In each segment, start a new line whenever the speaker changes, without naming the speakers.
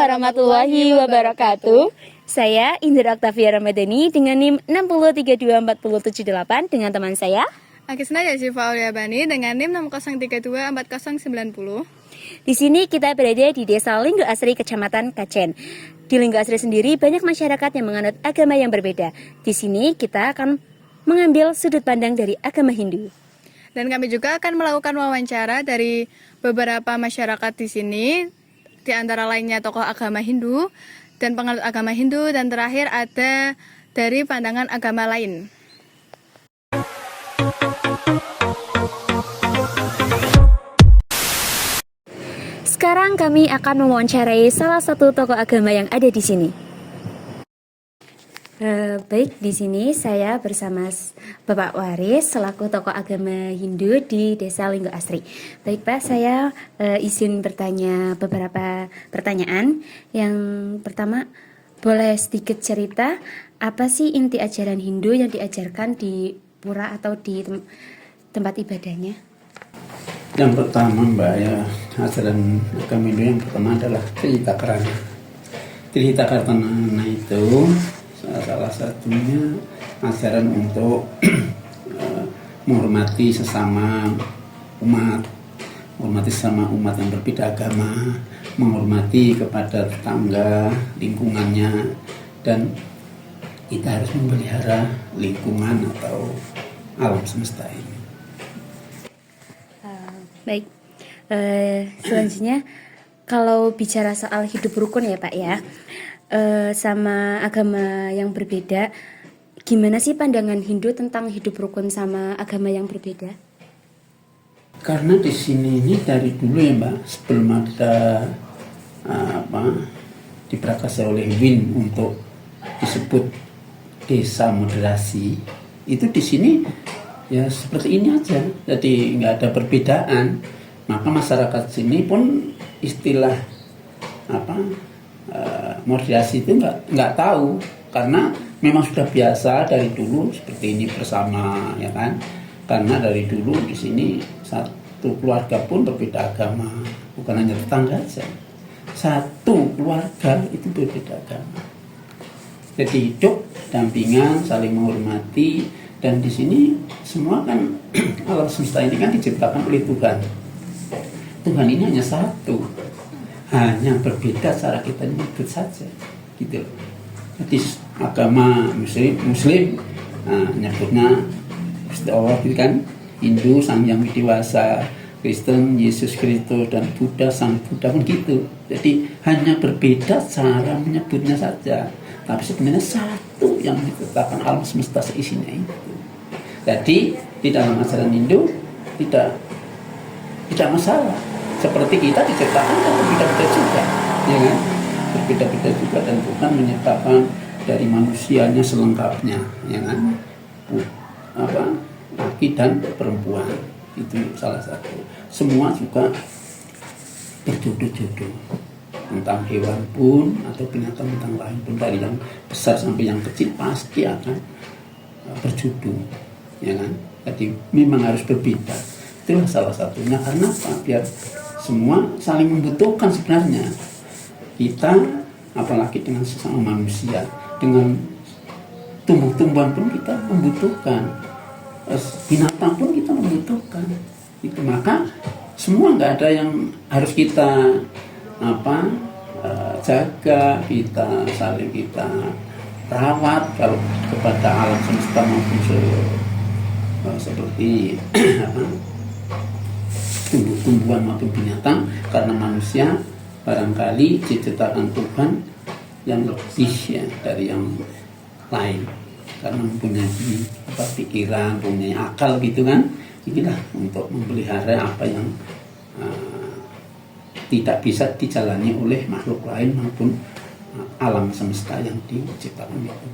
warahmatullahi wabarakatuh. Saya Indra Octavia Ramadhani dengan NIM 6032478 dengan teman saya
Akisna Yasifa Auliabani dengan NIM 60324090.
Di sini kita berada di Desa Linggo Asri, Kecamatan Kacen. Di Linggo Asri sendiri banyak masyarakat yang menganut agama yang berbeda. Di sini kita akan mengambil sudut pandang dari agama Hindu.
Dan kami juga akan melakukan wawancara dari beberapa masyarakat di sini, di antara lainnya tokoh agama Hindu dan penganut agama Hindu, dan terakhir ada dari pandangan agama lain.
Sekarang kami akan mewawancarai salah satu tokoh agama yang ada di sini. Baik, di sini saya bersama Bapak Waris selaku tokoh agama Hindu di Desa Linggo Asri. Baik Pak, saya izin bertanya beberapa pertanyaan. Yang pertama, boleh sedikit cerita apa sih inti ajaran Hindu yang diajarkan di pura atau di tempat ibadahnya?
Yang pertama Mbak, ya, ajaran agama Hindu yang pertama adalah Trihita Karana. Trihita Karana itu salah satunya ajaran untuk menghormati sesama umat, menghormati sesama umat yang berbeda agama, menghormati kepada tetangga, lingkungannya, dan kita harus memelihara lingkungan atau alam semesta ini.
Baik, selanjutnya kalau bicara soal hidup rukun ya Pak ya, sama agama yang berbeda, gimana sih pandangan Hindu tentang hidup rukun sama agama yang berbeda?
Karena di sini ini dari dulu ya Mbak, sebelum ada diprakarsai oleh WIN untuk disebut desa moderasi, itu di sini ya seperti ini aja, jadi nggak ada perbedaan. Maka masyarakat sini pun istilah moderasi itu nggak tahu, karena memang sudah biasa dari dulu seperti ini bersama, ya kan? Karena dari dulu di sini satu keluarga pun berbeda agama, bukan hanya tetangga saja, satu keluarga itu berbeda agama. Jadi hidup dampingan, saling menghormati, dan di sini semua kan alam semesta ini kan diciptakan oleh Tuhan. Tuhan ini hanya satu, hanya berbeda cara kita menyebut saja, gitu. Jadi agama Muslim nyebutnya Allah, gitu kan. Hindu Sang Hyang Widi-Wasa, Kristen Yesus Kristus, dan Buddha Sang Buddha pun gitu. Jadi hanya berbeda cara menyebutnya saja, tapi sebenarnya satu yang ditetapkan alam semesta seisinya itu. Jadi di dalam ajaran Hindu tidak masalah. Seperti kita diciptakan kan berbeda-beda juga, ya kan? Berbeda-beda juga, dan Tuhan menyatakan dari manusianya selengkapnya, ya kan? Laki dan perempuan itu salah satu. Semua juga berjodoh-jodoh. Tentang hewan pun atau binatang-binatang lain pun, dari yang besar sampai yang kecil pasti akan berjodoh, ya kan? Jadi memang harus berbeda. Itulah salah satunya. Karena apa? Biar semua saling membutuhkan sebenarnya. Kita apalagi dengan sesama manusia, dengan tumbuh-tumbuhan pun kita membutuhkan, binatang pun kita membutuhkan. Itu maka semua, nggak ada yang harus kita jaga, kita saling kita rawat kalau kepada alam semesta maupun seperti tumbuh-tumbuhan maupun binatang. Karena manusia barangkali diciptakan Tuhan yang lebih ya dari yang lain, karena mempunyai pikiran, mempunyai akal, gitu kan. Inilah untuk memelihara apa yang tidak bisa dijalani oleh makhluk lain maupun alam semesta yang diciptakan itu.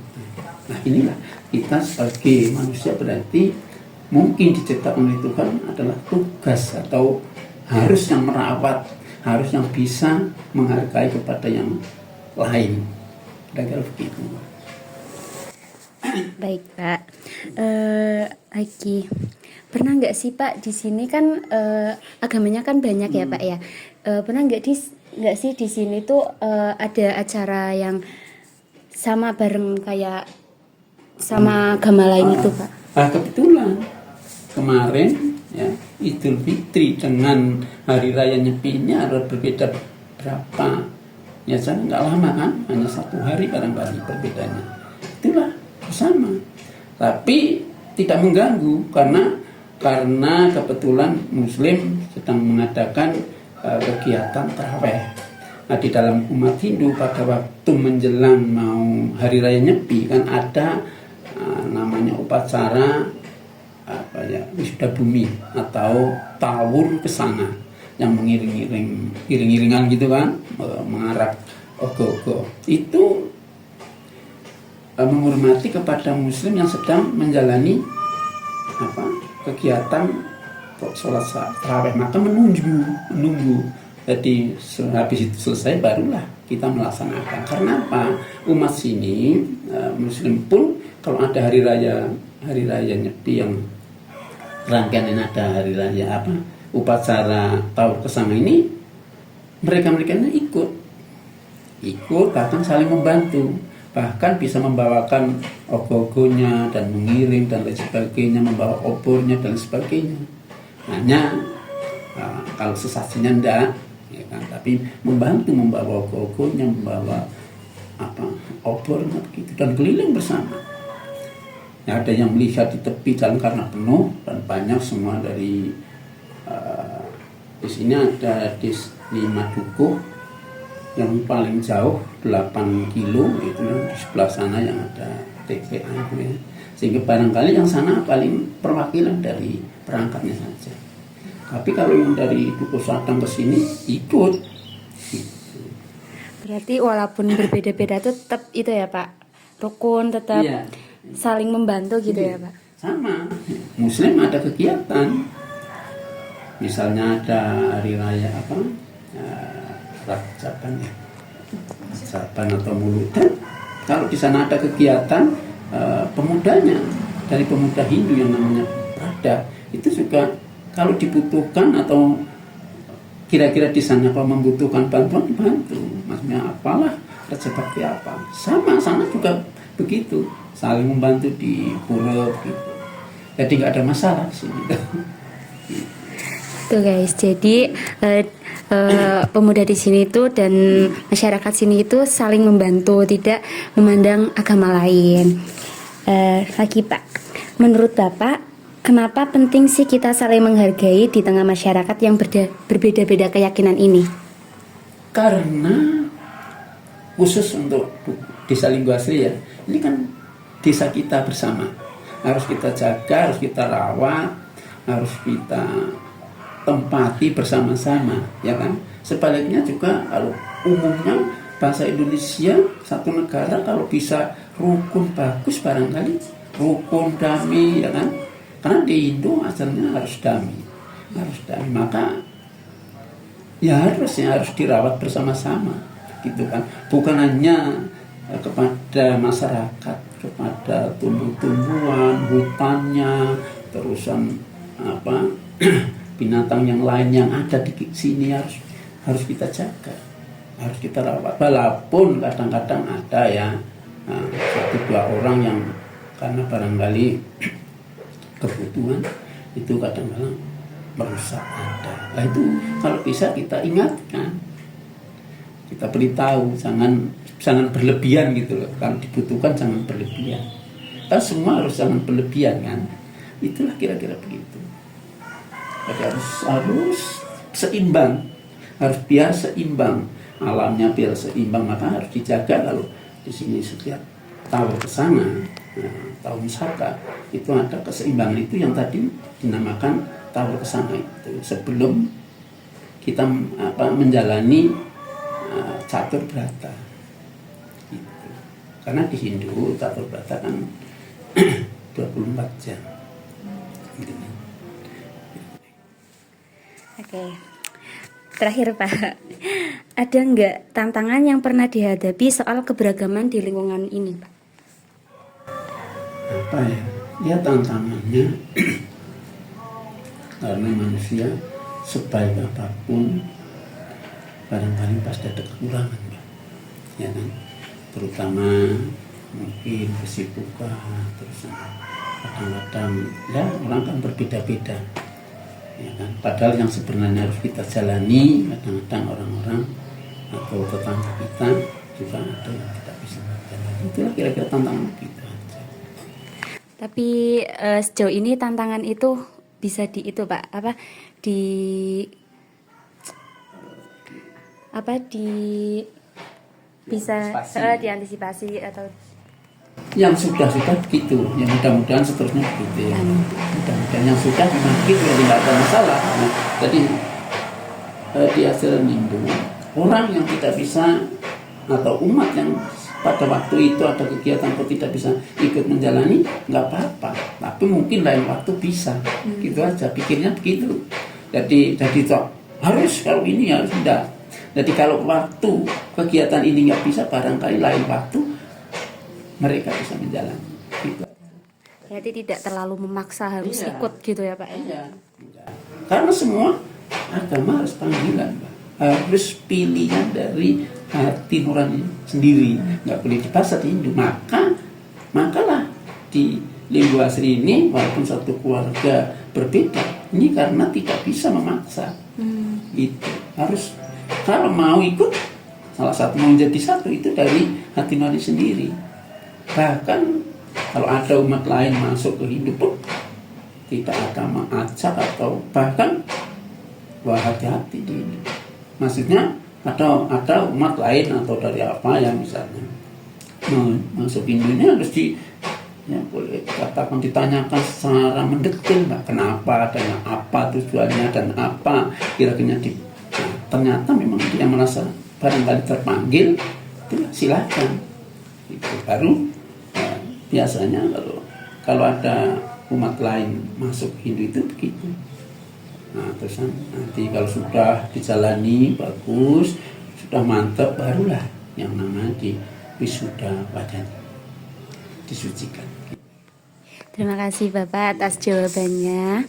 Nah inilah kita sebagai manusia, berarti mungkin diciptakan oleh Tuhan adalah tugas atau harus yang merawat, harus yang bisa menghargai kepada yang lain. Kira-kira begitu.
Baik Pak, lagi pernah nggak sih Pak, di sini kan agamanya kan banyak ya Pak ya, pernah nggak nggak sih di sini tuh ada acara yang sama bareng kayak sama agama lain itu, Pak?
Kebetulan kemarin ya Idul Fitri dengan Hari Raya Nyepinya ada berbeda berapa ya, saya nggak lama kan, hanya 1 hari barangkali perbedaannya. Itulah bersama, tapi tidak mengganggu karena kebetulan Muslim sedang mengadakan kegiatan taraweh. Nah, di dalam umat Hindu pada waktu menjelang mau Hari Raya Nyepi kan ada namanya upacara wisuda bumi atau tawur kesana yang iring-iringan gitu kan, mengarah ogo-ogo. Itu menghormati kepada Muslim yang sedang menjalani kegiatan sholat tarawih, maka menunggu. Jadi habis itu selesai barulah kita melaksanakan. Karena apa? Umat sini Muslim pun kalau ada hari raya Nyepi yang rangkaian ada hari raya upacara tawur kesana ini, mereka ikut bahkan saling membantu, bahkan bisa membawakan ogoh-ogohnya dan mengiring dan lain sebagainya, membawa obornya dan sebagainya. Hanya kalau sesajinya enggak ya kan, tapi membantu membawa ogoh-ogohnya, membawa obornya begitu, dan keliling bersama. Ya, ada yang melihat di tepi jalan karena penuh dan banyak semua dari di sini ada di Madukuh yang paling jauh 8 kilo itu di sebelah sana yang ada TPA ya. Sehingga barangkali yang sana paling perwakilan dari perangkatnya saja. Tapi kalau yang dari Dukuh Sadang ke sini ikut.
Berarti walaupun berbeda-beda tuh tetap itu ya, Pak, rukun, tetap saling membantu gitu ya, Pak?
Sama. Muslim ada kegiatan. Misalnya ada hari raya Rajaban atau Muludan. Kalau di sana ada kegiatan pemudanya dari pemuda Hindu yang namanya Prada, itu juga kalau dibutuhkan atau kira-kira di sana kalau membutuhkan bantuan dibantu. Maksudnya apalah kerja bakti apa, sama sana juga begitu, saling membantu di pura gitu. Jadi nggak ada masalah sih.
Tuh guys, jadi pemuda di sini tuh dan masyarakat sini itu saling membantu, tidak memandang agama lain. Lagi Pak, menurut Bapak, kenapa penting sih kita saling menghargai di tengah masyarakat yang berbeda-beda keyakinan ini?
Karena khusus untuk Desa Linggo Asri ya, ini kan desa kita bersama, harus kita jaga, harus kita rawat, harus kita tempati bersama-sama, ya kan. Sebaliknya juga kalau umumnya bangsa Indonesia satu negara kalau bisa rukun bagus, barangkali rukun damai, ya kan. Karena di Indo asalnya harus damai, maka ya harus dirawat bersama-sama, gitu kan. Bukan hanya kepada masyarakat, kepada tumbuh-tumbuhan, hutannya, terusan binatang yang lain yang ada di sini harus kita jaga, harus kita rawat. Walaupun kadang-kadang ada ya 1-2 orang yang karena barangkali kebutuhan itu kadang-kadang merusak ada. Nah itu kalau bisa kita ingatkan, kita beritahu, jangan berlebihan gitu loh. Kalau dibutuhkan jangan berlebihan. Kan semua jangan berlebihan kan. Itulah kira-kira begitu. Jadi harus seimbang, harus biar seimbang, alamnya biar seimbang, maka harus dijaga. Kalau di sini setiap tahun ke sana, tahun wisata itu ada keseimbangan, itu yang tadi dinamakan tahun ke sana itu sebelum kita menjalani catur brata gitu. Karena di Hindu catur brata kan 24 jam gitu.
Oke, terakhir Pak, ada nggak tantangan yang pernah dihadapi soal keberagaman di lingkungan ini, Pak?
Apa ya? Ya tantangannya karena manusia sebaik apapun barangkali pasti ada kekurangan, Mbak. Ya kan? Terutama mungkin kesibukan, terus kadang-kadang ya orang kan berbeda-beda, ya kan? Padahal yang sebenarnya harus kita jalani, kadang-kadang orang-orang atau tetangga kita juga ada yang tidak bisa jalani. Itulah kira-kira tantangan kita.
Tapi sejauh ini tantangan itu bisa Pak, bisa diantisipasi atau
Yang sudah begitu, yang mudah-mudahan seterusnya begitu ya. Mudah-mudahan yang sudah mungkin ya tidak ada masalah. Nah, jadi di hasil minggu orang yang tidak bisa atau umat yang pada waktu itu ada kegiatan atau tidak bisa ikut menjalani, nggak apa-apa. Tapi mungkin lain waktu bisa, gitu aja. Pikirnya begitu. Jadi harus kalau ini harus tidak. Jadi kalau waktu kegiatan ini nggak bisa, barangkali lain waktu mereka bisa menjalani. Gitu.
berarti tidak terlalu memaksa harus ikut gitu ya Pak?
Iya. Karena semua agama harus panggilan, Pak. Harus pilihan dari hati nurani sendiri, nggak boleh dipaksa di Hindu. Makalah di Linggo Asri ini walaupun satu keluarga berbeda, ini karena tidak bisa memaksa. Gitu. Harus kalau mau ikut salah satu mau jadi satu itu dari hati nurani sendiri. Bahkan kalau ada umat lain masuk ke Hindu pun tidak ada mengajak atau bahkan wah hati-hati di ini. Maksudnya ada umat lain atau dari apa yang misalnya masuk Hindu ini harus boleh katakan ditanyakan secara mendetail, Mbak, kenapa dan apa tujuannya dan apa kira-kira ternyata memang dia merasa barangkali terpanggil, itu silakan. Itu baru biasanya kalau ada umat lain masuk Hindu itu begitu. Nah, terus nanti kalau sudah dijalani bagus, sudah mantap, barulah yang namanya di wisuda badan disucikan.
Terima kasih Bapak atas jawabannya.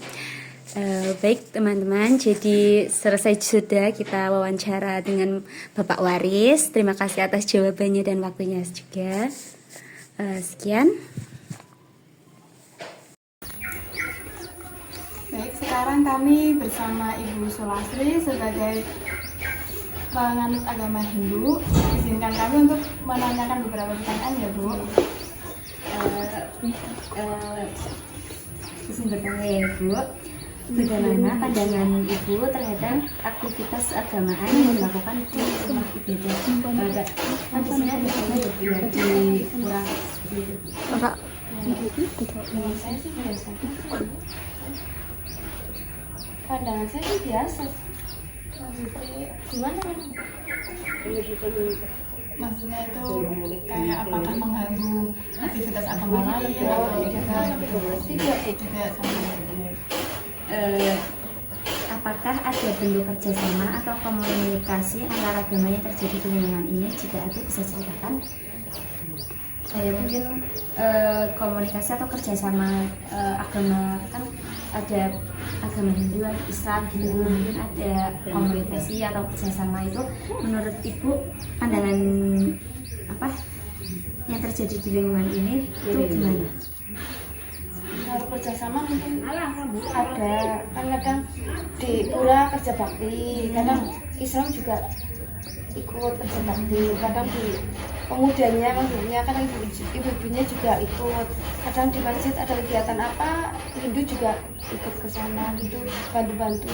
Baik teman-teman, jadi selesai sudah kita wawancara dengan Bapak Waris. Terima kasih atas jawabannya dan waktunya juga. Sekian.
Baik, sekarang kami bersama Ibu Sulastri sebagai penganut agama Hindu. Izinkan kami untuk menanyakan beberapa pertanyaan ya Bu.
Izin bertanya ya Bu, bagaimana pandangan Ibu terhadap aktivitas keagamaan yang dilakukan di rumah ibadah? Kan di sini ada di kurang seperti itu.
Saya sih biasa. Pandangan saya sih biasa. Gimana? Maksudnya itu kayak apakah mengganggu aktivitas agama lain atau tidak sama?
Apakah ada bentuk kerjasama atau komunikasi antara agama yang terjadi di lingkungan ini? Jika ada bisa ceritakan. Saya mungkin komunikasi atau kerjasama agama kan ada agama Hindu, Islam gitu, mungkin ada komunikasi atau kerjasama itu menurut Ibu pandangan apa yang terjadi di lingkungan ini itu gimana?
Kalau kerjasama mungkin ada, kan kadang di pura kerja bakti, kadang Islam juga ikut kerja bakti, kadang di pemudanya maksudnya kadang ibu-ibunya juga ikut, kadang di masjid ada kegiatan apa Hindu juga ikut ke sana gitu, bantu-bantu.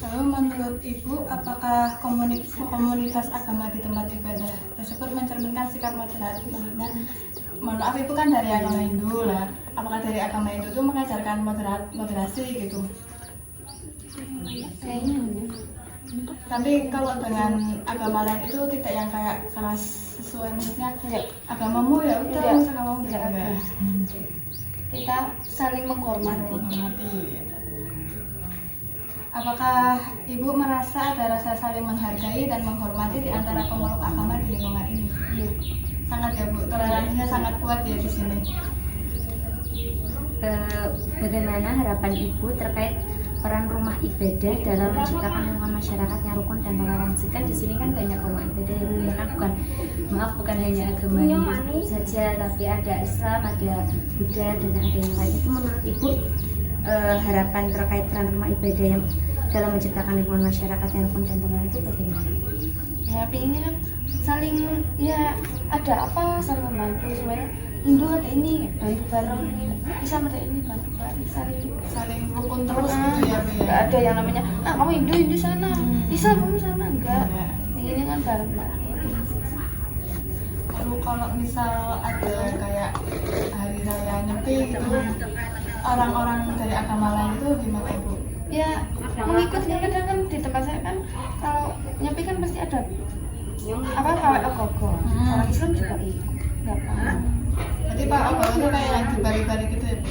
Lalu menurut Ibu, apakah komunitas agama di tempat ibadah tersebut mencerminkan sikap moderat? Maksudnya, menurut aku Ibu kan dari agama Hindu lah. Apakah dari agama Hindu itu mengajarkan moderasi gitu?
Kayaknya
Tapi kalau dengan agama lain itu tidak yang kayak keras sesuai maksudnya agamamu ya udah agamamu
enggak ada. Kita saling menghormati.
Apakah Ibu merasa ada rasa saling menghargai dan menghormati di antara pemeluk agama di lingkungan ini?
Iya.
Sangat ya Bu, toleransinya sangat kuat ya di sini.
Bagaimana harapan Ibu terkait peran rumah ibadah dalam menciptakan lingkungan masyarakat yang rukun dan toleransi. Kan di sini kan banyak rumah ibadah yang bukan hanya agama Hindu saja, tapi ada Islam, ada Buddha, dan ada yang lain. Itu menurut Ibu harapan terkait peran rumah ibadah yang dalam menciptakan lingkungan masyarakat yang rukun dan toleran itu bagaimana?
Ya ini kan saling, ya ada apa saling membantu, supaya Hindu ada ini bantu bareng, Islam ada ini bantu bareng, saling rukun terus gitu ya. Nggak ada yang namanya kamu Hindu sana, Islam kamu sana, enggak. Ini kan bareng bareng.
Lalu kalau misal ada kayak hari raya Nyepi gitu, orang-orang dari agama lain itu gimana Bu?
Ya mengikut, kadang kan di tempat saya kan kalau Nyepi kan pasti ada apa pawai ogoh-ogoh. Orang Islam juga ikut, nggak paham.
Jadi Pak Ogoh itu kayak yang dibalik-balik gitu ya Bu?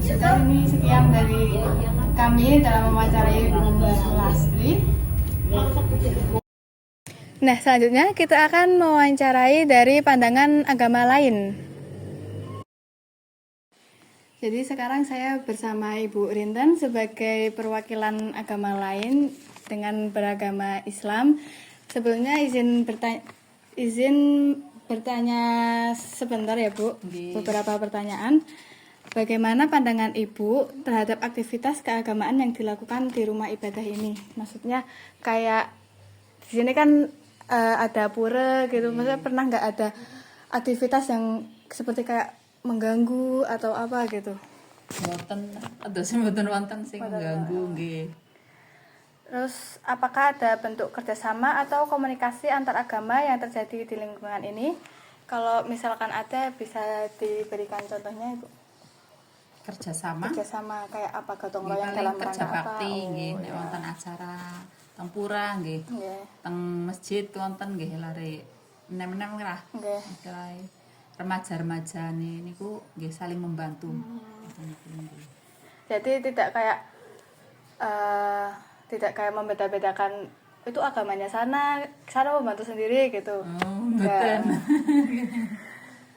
Sudah, ini sekian dari kami dalam mewawancarai Mbak Sulastri. Nah, selanjutnya kita akan mewawancarai dari pandangan agama lain. Jadi sekarang saya bersama Ibu Rinten sebagai perwakilan agama lain dengan beragama Islam. Sebelumnya izin bertanya sebentar ya Bu, beberapa pertanyaan. Bagaimana pandangan Ibu terhadap aktivitas keagamaan yang dilakukan di rumah ibadah ini? Maksudnya kayak di sini kan ada pura gitu, maksudnya pernah nggak ada aktivitas yang seperti kayak mengganggu atau apa gitu?
Mboten, ados mboten wonten sing mengganggu nggih.
Terus apakah ada bentuk kerjasama atau komunikasi antar agama yang terjadi di lingkungan ini? Kalau misalkan ada, bisa diberikan contohnya Ibu?
Kerjasama
Kerjasama kayak apa, gotong
nggih,
royong
paling
dalam
kerja
rangka apa?
bakti nggih, nek
iya.
wonten acara teng pura nggih.
Nggih.
Teng masjid wonten nggih lare enem-enem lah.
Nggih.
Istilahnya remaja-remaja niku nggih saling membantu. Nggih.
Jadi tidak kayak membeda-bedakan itu agamanya sana membantu sendiri gitu.
Mboten.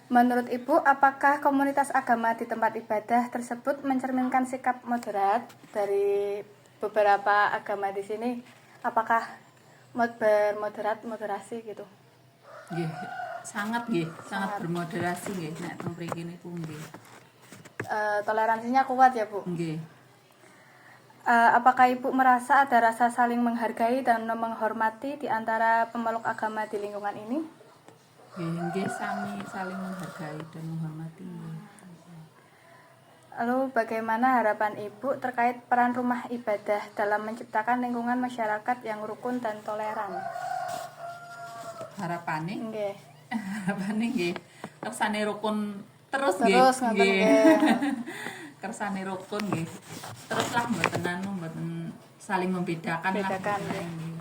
Menurut Ibu, apakah komunitas agama di tempat ibadah tersebut mencerminkan sikap moderat dari beberapa agama di sini? Apakah moderasi gitu?
Nggih, sangat bermoderasi nggih nek teng mriki niku nggih.
Toleransinya kuat ya Bu?
Nggih.
Apakah Ibu merasa ada rasa saling menghargai dan menghormati di antara pemeluk agama di lingkungan ini?
Nggih sami saling menghargai dan menghormati.
Lalu bagaimana harapan Ibu terkait peran rumah ibadah dalam menciptakan lingkungan masyarakat yang rukun dan toleran?
Harapane
Nggih.
nggih kersane rukun terus nggih.
Terus ngoten nggih.
Kersane rukun nggih. Terus lah mboten saling membedakan
Bedakan,
lah.
nggih.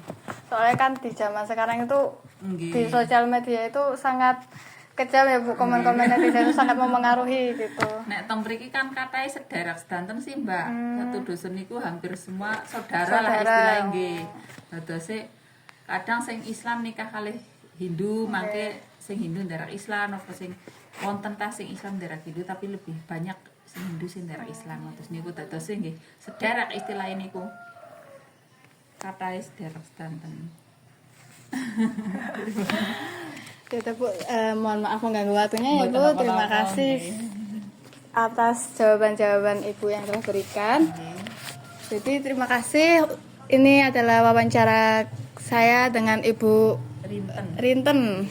Soalnya kan di zaman sekarang itu
Nggih.
di sosial media itu sangat kejam ya Bu, komen-komen netizen itu sangat memengaruhi gitu.
Nek teng mriki kan katahe sederek sedanten sih Mbak. Satu dusun niku hampir semua saudara lah istilahnya nggih. Dadose kadang sing Islam nikah kalih Hindu, mangke sing Hindu nderek Islam, apa sing wonten ta sing Islam nderek Hindu, tapi lebih banyak sing Hindu sing nderek Islam. Terus niku dadose nggih sederek istilahnya niku. Katahe sederek sedanten.
Ya Bu, mohon maaf mengganggu waktunya ya Bu. Terima kasih atas jawaban-jawaban Ibu yang telah berikan. Jadi terima kasih. Ini adalah wawancara saya dengan Ibu Rinten.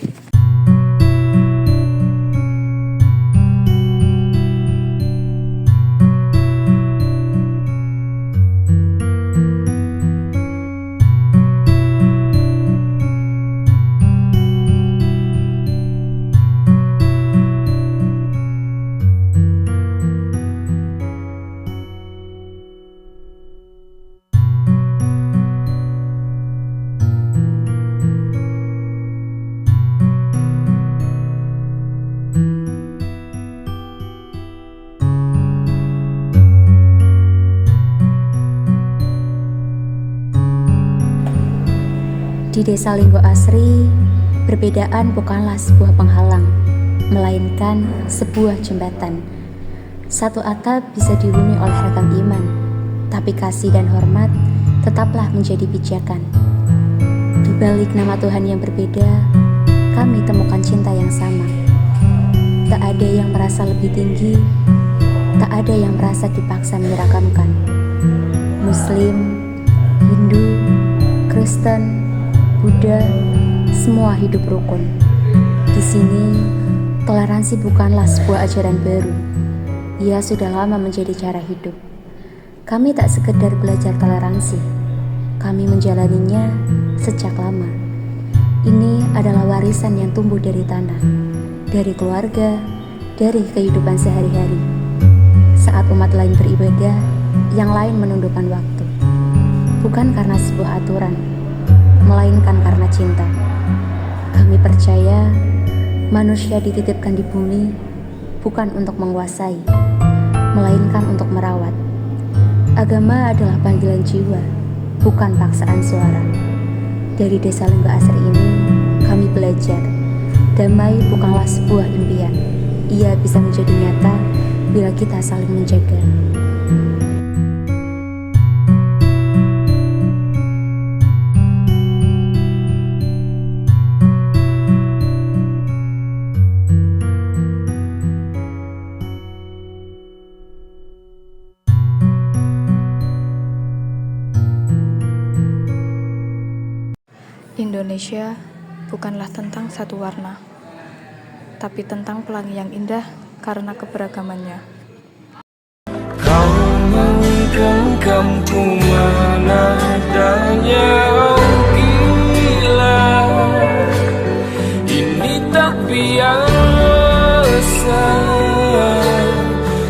Di Desa Linggo Asri, perbedaan bukanlah sebuah penghalang, melainkan sebuah jembatan. Satu atap bisa dihuni oleh ragam iman, tapi kasih dan hormat tetaplah menjadi pijakan. Di balik nama Tuhan yang berbeda, kami temukan cinta yang sama. Tak ada yang merasa lebih tinggi, tak ada yang merasa dipaksa menyeragamkan. Muslim, Hindu, Kristen, Buddha, semua hidup rukun. Di sini, toleransi bukanlah sebuah ajaran baru. Ia sudah lama menjadi cara hidup. Kami tak sekedar belajar toleransi, kami menjalaninya sejak lama. Ini adalah warisan yang tumbuh dari tanah, dari keluarga, dari kehidupan sehari-hari. Saat umat lain beribadah, yang lain menundukkan waktu. Bukan karena sebuah aturan, melainkan karena cinta. Kami percaya manusia dititipkan di bumi bukan untuk menguasai, melainkan untuk merawat. Agama adalah panggilan jiwa, bukan paksaan suara. Dari Desa Linggo Asri ini, kami belajar, damai bukanlah sebuah impian. Ia bisa menjadi nyata bila kita saling menjaga.
Indonesia bukanlah tentang satu warna, tapi tentang pelangi yang indah karena keberagamannya.
Kau menggenggamku mana adanya, oh gila, ini tak biasa,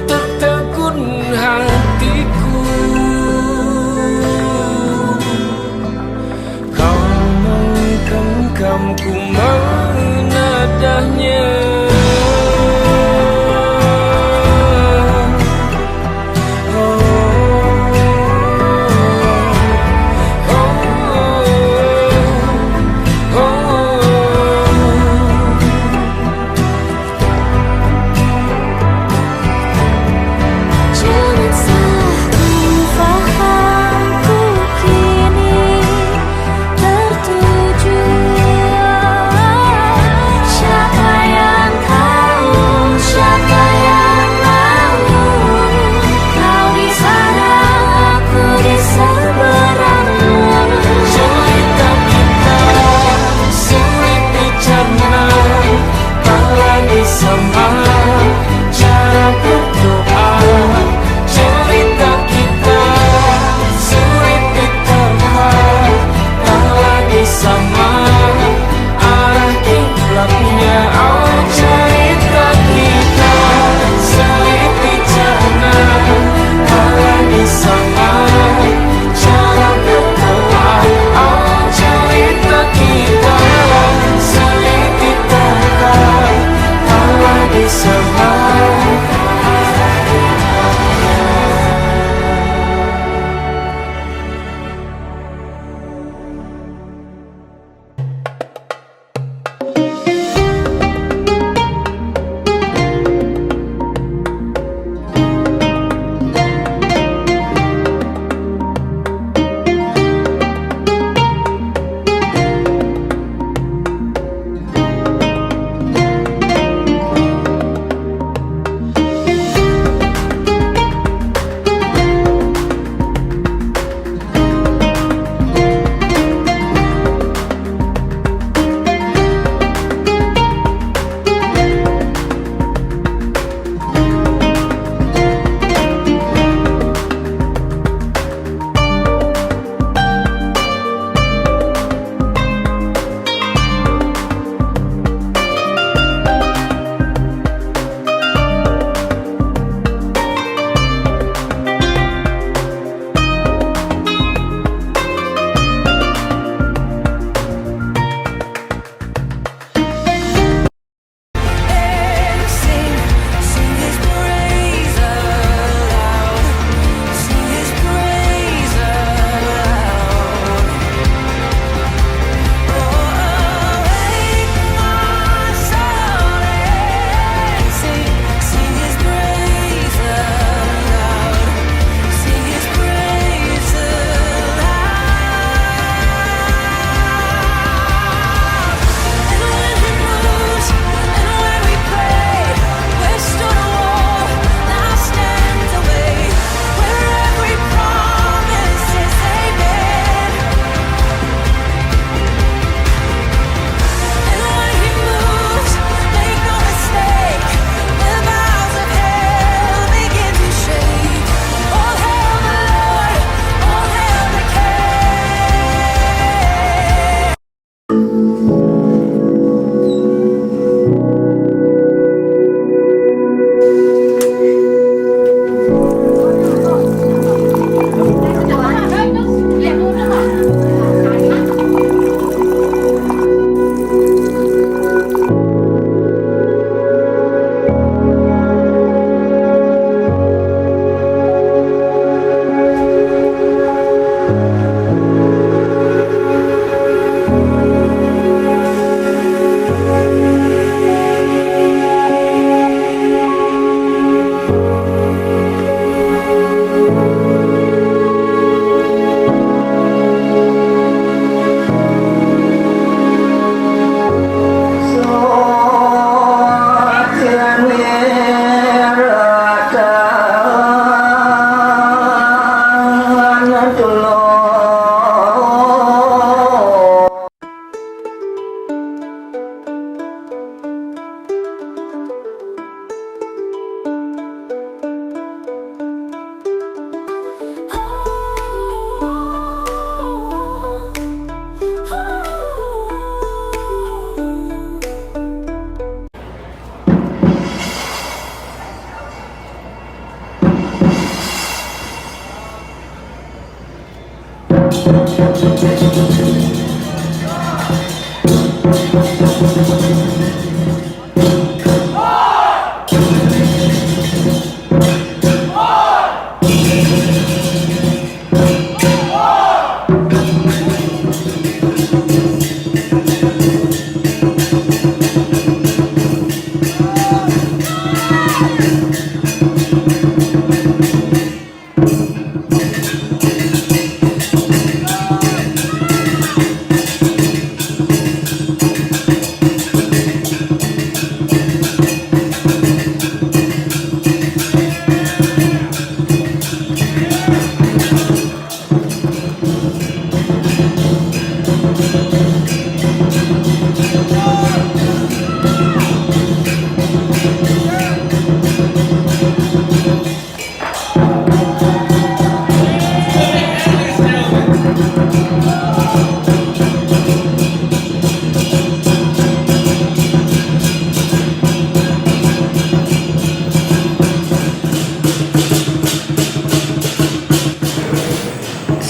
tertegun hatiku. Kau menggenggamku mana adanya. Oh,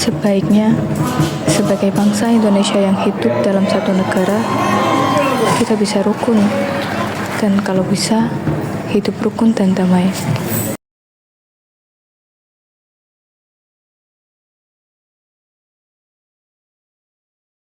Sebaiknya, sebagai bangsa Indonesia yang hidup dalam satu negara, kita bisa rukun, dan kalau bisa, hidup rukun dan damai.